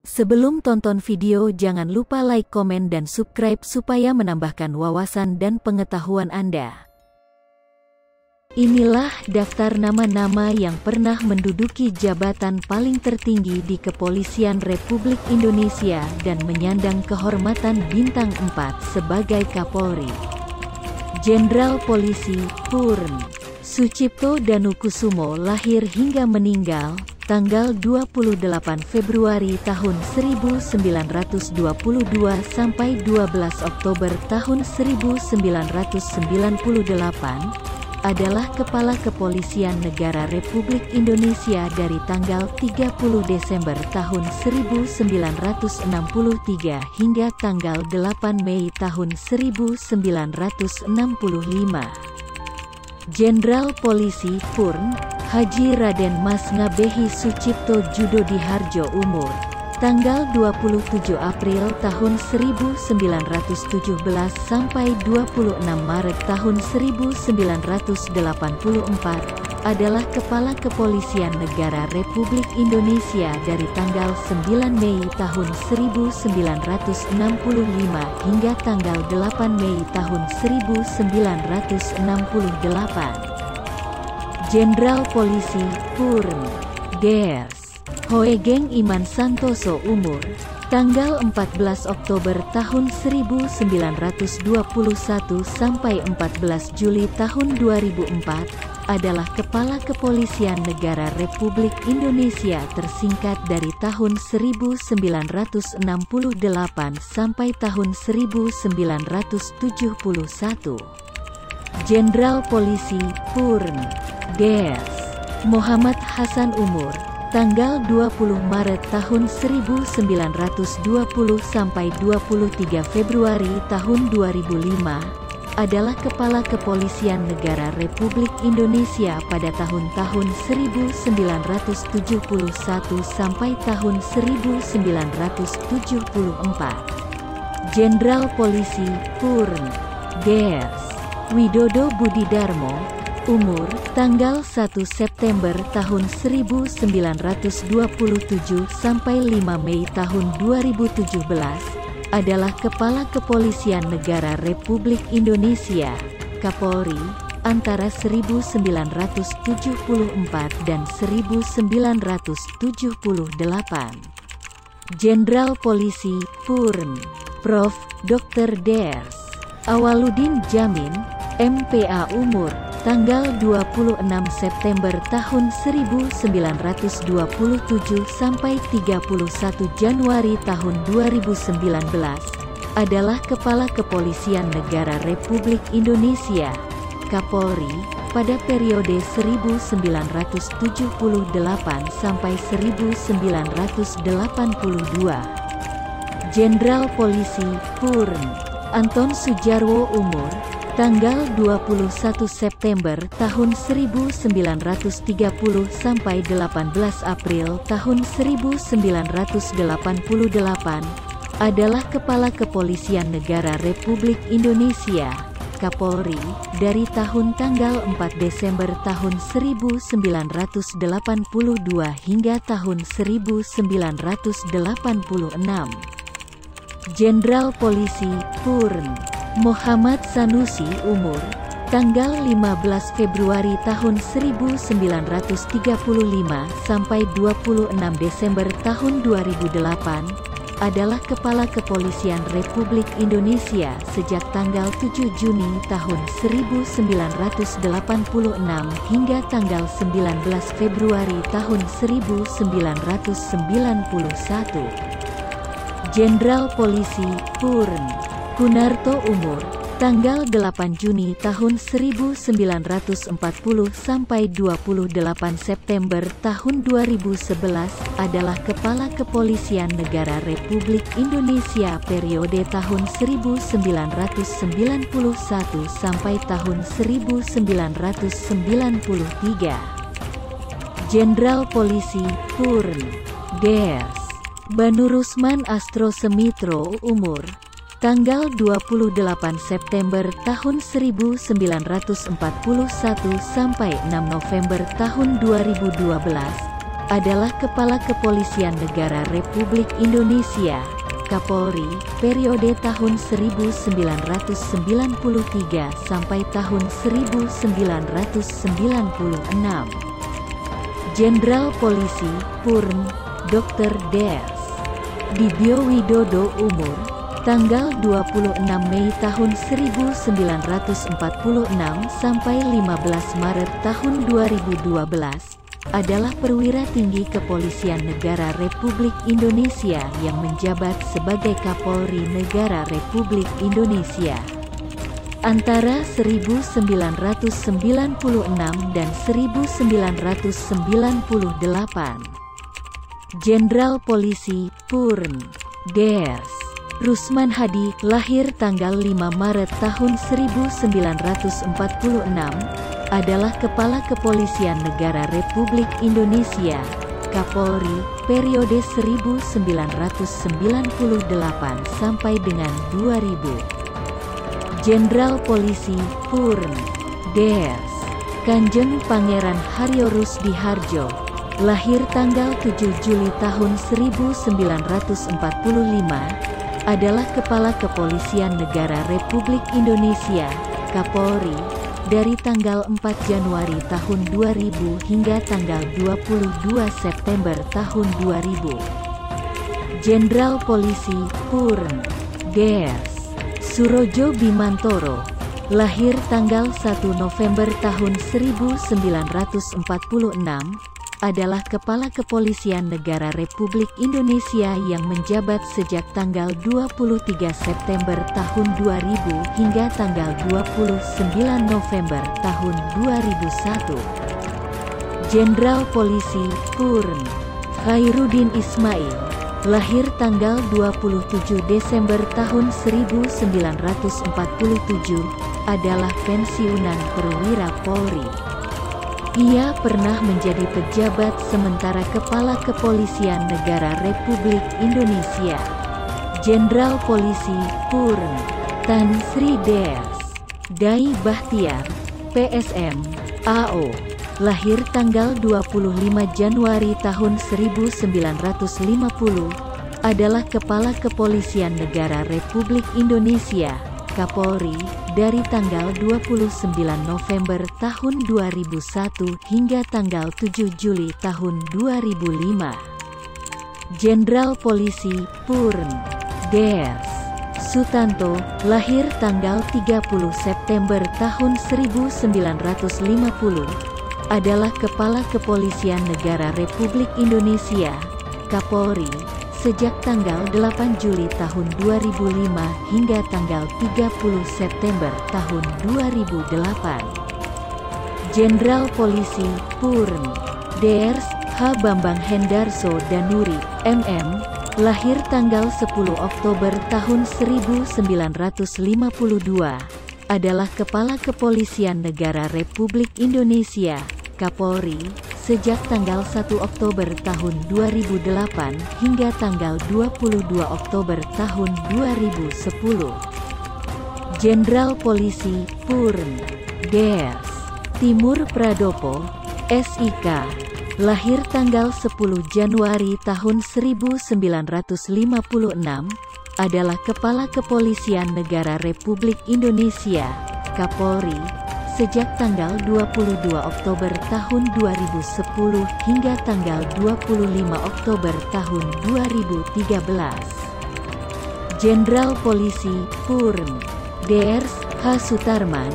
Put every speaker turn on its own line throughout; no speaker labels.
Sebelum tonton video, jangan lupa like, komen, dan subscribe supaya menambahkan wawasan dan pengetahuan Anda. Inilah daftar nama-nama yang pernah menduduki jabatan paling tertinggi di Kepolisian Republik Indonesia dan menyandang kehormatan bintang 4 sebagai Kapolri. Jenderal Polisi Purn Sucipto Danukusumo lahir hingga meninggal tanggal 28 Februari tahun 1922 sampai 12 Oktober tahun 1998, adalah Kepala Kepolisian Negara Republik Indonesia dari tanggal 30 Desember tahun 1963 hingga tanggal 8 Mei tahun 1965. Jenderal Polisi Purn Haji Raden Mas Ngabehi Sucipto Judodiharjo umur tanggal 27 April tahun 1917 sampai 26 Maret tahun 1984 adalah Kepala Kepolisian Negara Republik Indonesia dari tanggal 9 Mei tahun 1965 hingga tanggal 8 Mei tahun 1968. Jenderal Polisi Purn Ders Hoegeng Iman Santoso umur tanggal 14 Oktober tahun 1921 sampai 14 Juli tahun 2004 adalah Kepala Kepolisian Negara Republik Indonesia tersingkat dari tahun 1968 sampai tahun 1971. Jenderal Polisi Purn Ders Muhammad Hasan umur tanggal 20 Maret tahun 1920 sampai 23 Februari tahun 2005 adalah Kepala Kepolisian Negara Republik Indonesia pada tahun-tahun 1971 sampai tahun 1974. Jenderal Polisi Purn Ders Widodo Budidarmo umur tanggal 1 September tahun 1927 sampai 5 Mei tahun 2017 adalah Kepala Kepolisian Negara Republik Indonesia Kapolri antara 1974 dan 1978. Jenderal Polisi Purn Prof. Dr. Ders Awaludin Jamin MPA umur tanggal 26 September tahun 1927 sampai 31 Januari tahun 2019 adalah Kepala Kepolisian Negara Republik Indonesia Kapolri pada periode 1978 sampai 1982. Jenderal Polisi Purn Anton Sujarwo umur tanggal 21 September tahun 1930 sampai 18 April tahun 1988 adalah Kepala Kepolisian Negara Republik Indonesia Kapolri dari tanggal 4 Desember tahun 1982 hingga tahun 1986. Jenderal Polisi Purn Muhammad Sanusi umur tanggal 15 Februari tahun 1935 sampai 26 Desember tahun 2008 adalah Kepala Kepolisian Republik Indonesia sejak tanggal 7 Juni tahun 1986 hingga tanggal 19 Februari tahun 1991. Jenderal Polisi Purn Kunarto umur tanggal 8 Juni tahun 1940 sampai 28 September tahun 2011 adalah Kepala Kepolisian Negara Republik Indonesia periode tahun 1991 sampai tahun 1993. Jenderal Polisi Purn Ders Banurusman Astro Semitro umur tanggal 28 September tahun 1941 sampai 6 November tahun 2012 adalah Kepala Kepolisian Negara Republik Indonesia, Kapolri, periode tahun 1993 sampai tahun 1996. Jenderal Polisi, Purn, Dr. Des. Dibiowidodo umur, tanggal 26 Mei tahun 1946 sampai 15 Maret tahun 2012, adalah perwira tinggi Kepolisian Negara Republik Indonesia yang menjabat sebagai Kapolri Negara Republik Indonesia antara 1996 dan 1998. Jenderal Polisi, Purn, Des. Rusman Hadi, lahir tanggal 5 Maret tahun 1946, adalah Kepala Kepolisian Negara Republik Indonesia, Kapolri, periode 1998 sampai dengan 2000. Jenderal Polisi, Purn, Des. Kanjeng Pangeran Haryo Rusdiharjo, lahir tanggal 7 Juli tahun 1945, adalah Kepala Kepolisian Negara Republik Indonesia, Kapolri, dari tanggal 4 Januari tahun 2000 hingga tanggal 22 September tahun 2000. Jenderal Polisi, Purn, Des. Surojo Bimantoro, lahir tanggal 1 November tahun 1946, adalah Kepala Kepolisian Negara Republik Indonesia yang menjabat sejak tanggal 23 September tahun 2000 hingga tanggal 29 November tahun 2001. Jenderal Polisi, Purn, Khairuddin Ismail, lahir tanggal 27 Desember tahun 1947, adalah pensiunan perwira Polri. Ia pernah menjadi pejabat sementara Kepala Kepolisian Negara Republik Indonesia. Jenderal Polisi, Purn, Tan Sri Des. Dai Bahtiar, PSM, AO, lahir tanggal 25 Januari tahun 1950, adalah Kepala Kepolisian Negara Republik Indonesia, Kapolri, dari tanggal 29 November tahun 2001 hingga tanggal 7 Juli tahun 2005. Jenderal Polisi, Purn, Des. Sutanto, lahir tanggal 30 September tahun 1950, adalah Kepala Kepolisian Negara Republik Indonesia, Kapolri, sejak tanggal 8 Juli tahun 2005 hingga tanggal 30 September tahun 2008. Jenderal Polisi, Purn, Drs. H. Bambang Hendarso Danuri, MM, lahir tanggal 10 Oktober tahun 1952, adalah Kepala Kepolisian Negara Republik Indonesia, Kapolri, sejak tanggal 1 Oktober tahun 2008 hingga tanggal 22 Oktober tahun 2010. Jenderal Polisi, Purn, Des. Timur Pradopo, SIK, lahir tanggal 10 Januari tahun 1956, adalah Kepala Kepolisian Negara Republik Indonesia, Kapolri, sejak tanggal 22 Oktober tahun 2010 hingga tanggal 25 Oktober tahun 2013. Jenderal Polisi, Purn, Drs. H. Sutarman,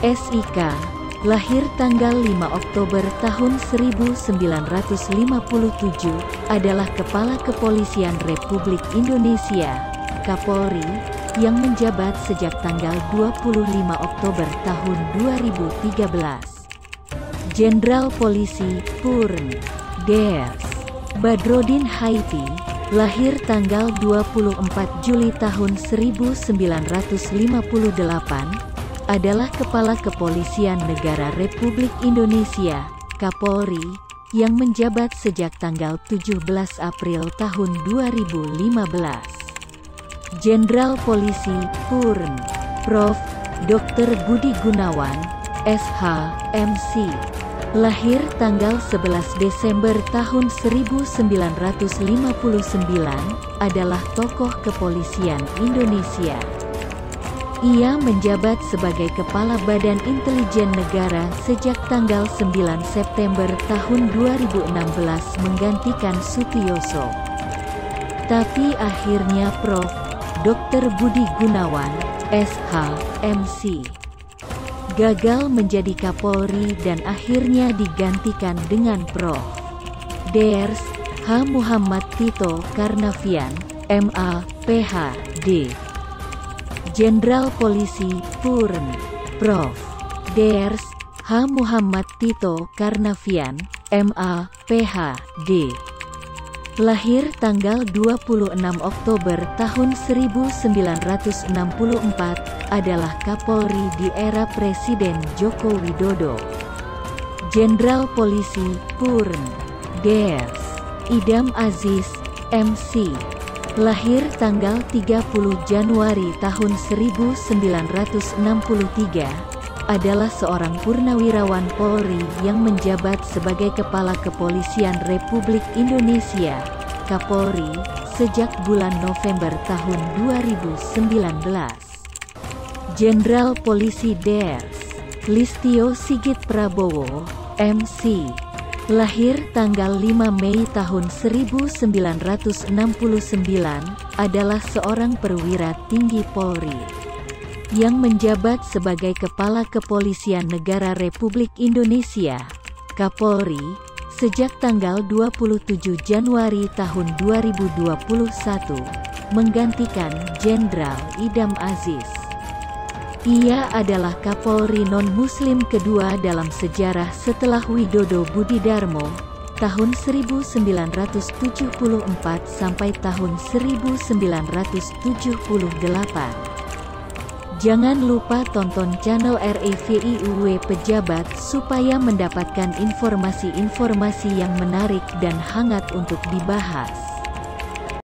SIK, lahir tanggal 5 Oktober tahun 1957, adalah Kepala Kepolisian Republik Indonesia, Kapolri, yang menjabat sejak tanggal 25 Oktober tahun 2013. Jenderal Polisi, Purn, Des. Badrodin Haiti, lahir tanggal 24 Juli tahun 1958, adalah Kepala Kepolisian Negara Republik Indonesia, Kapolri, yang menjabat sejak tanggal 17 April tahun 2015. Jenderal Polisi, Purn, Prof. Dr. Budi Gunawan, SH, MC, Lahir tanggal 11 Desember tahun 1959, adalah tokoh kepolisian Indonesia. Ia menjabat sebagai Kepala Badan Intelijen Negara sejak tanggal 9 September tahun 2016 menggantikan Sutioso. Tapi akhirnya Prof. Dr. Budi Gunawan, SH, MC, gagal menjadi Kapolri dan akhirnya digantikan dengan Prof. Drs. H. Muhammad Tito Karnavian, MA, PhD. Jenderal Polisi Purn. Prof. Drs. H. Muhammad Tito Karnavian, MA, PhD. Lahir tanggal 26 Oktober tahun 1964, adalah Kapolri di era Presiden Joko Widodo. Jenderal Polisi Purn. Drs. Idam Aziz, MC. Lahir tanggal 30 Januari tahun 1963, adalah seorang purnawirawan Polri yang menjabat sebagai Kepala Kepolisian Republik Indonesia, Kapolri, sejak bulan November tahun 2019. Jenderal Polisi Drs. Listio Sigit Prabowo, MC. Lahir tanggal 5 Mei tahun 1969, adalah seorang perwira tinggi Polri yang menjabat sebagai Kepala Kepolisian Negara Republik Indonesia, Kapolri, sejak tanggal 27 Januari tahun 2021, menggantikan Jenderal Idam Aziz. Ia adalah Kapolri non-Muslim kedua dalam sejarah setelah Widodo Budidarmo, tahun 1974 sampai tahun 1978. Jangan lupa tonton channel REVIUW Pejabat supaya mendapatkan informasi-informasi yang menarik dan hangat untuk dibahas.